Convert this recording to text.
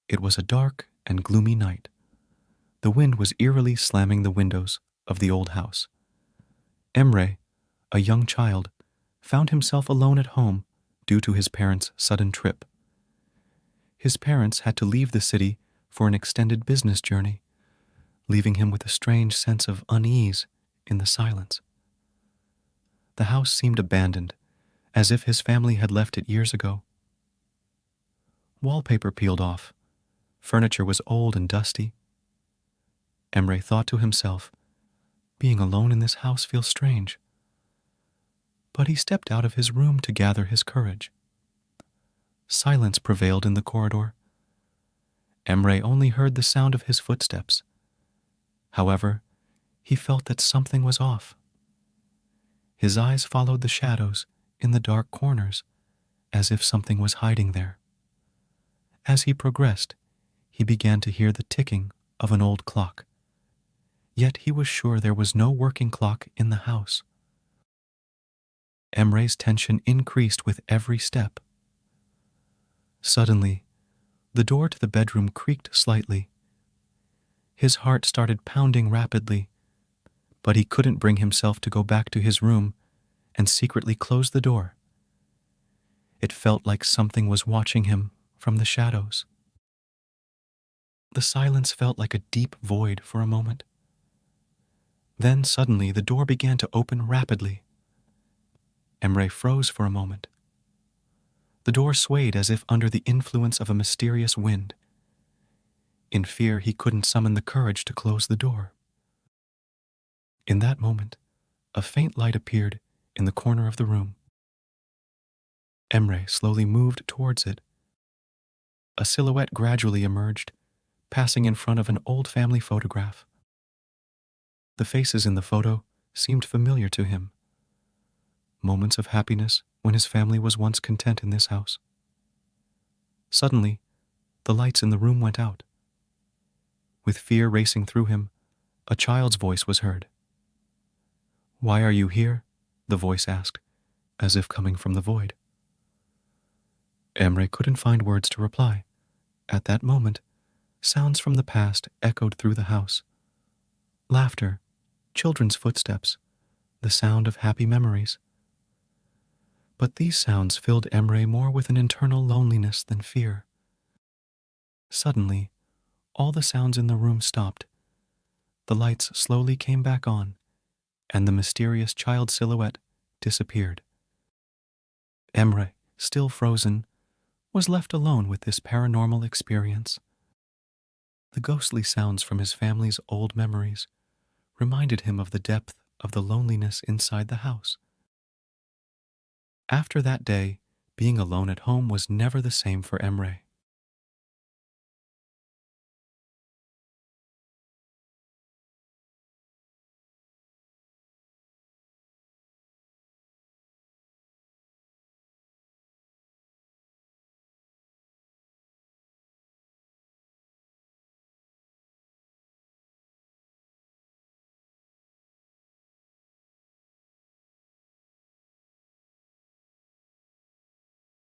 It was a dark and gloomy night. The wind was eerily slamming the windows of the old house. Emre, a young child, found himself alone at home due to his parents' sudden trip. His parents had to leave the city for an extended business journey, leaving him with a strange sense of unease in the silence. The house seemed abandoned, as if his family had left it years ago. Wallpaper peeled off. Furniture was old and dusty. Emre thought to himself, being alone in this house feels strange. But he stepped out of his room to gather his courage. Silence prevailed in the corridor. Emre only heard the sound of his footsteps. However, he felt that something was off. His eyes followed the shadows in the dark corners, as if something was hiding there. As he progressed, he began to hear the ticking of an old clock. Yet he was sure there was no working clock in the house. Emre's tension increased with every step. Suddenly, the door to the bedroom creaked slightly. His heart started pounding rapidly, but he couldn't bring himself to go back to his room and secretly close the door. It felt like something was watching him from the shadows. The silence felt like a deep void for a moment. Then suddenly the door began to open rapidly. Emre froze for a moment. The door swayed as if under the influence of a mysterious wind. In fear, he couldn't summon the courage to close the door. In that moment, a faint light appeared in the corner of the room. Emre slowly moved towards it. A silhouette gradually emerged, passing in front of an old family photograph. The faces in the photo seemed familiar to him. Moments of happiness when his family was once content in this house. Suddenly, the lights in the room went out. With fear racing through him, a child's voice was heard. "Why are you here?" the voice asked, as if coming from the void. Emre couldn't find words to reply. At that moment, sounds from the past echoed through the house. Laughter, children's footsteps, the sound of happy memories. But these sounds filled Emre more with an internal loneliness than fear. Suddenly, all the sounds in the room stopped. The lights slowly came back on, and the mysterious child silhouette disappeared. Emre, still frozen, was left alone with this paranormal experience. The ghostly sounds from his family's old memories reminded him of the depth of the loneliness inside the house. After that day, being alone at home was never the same for Emre.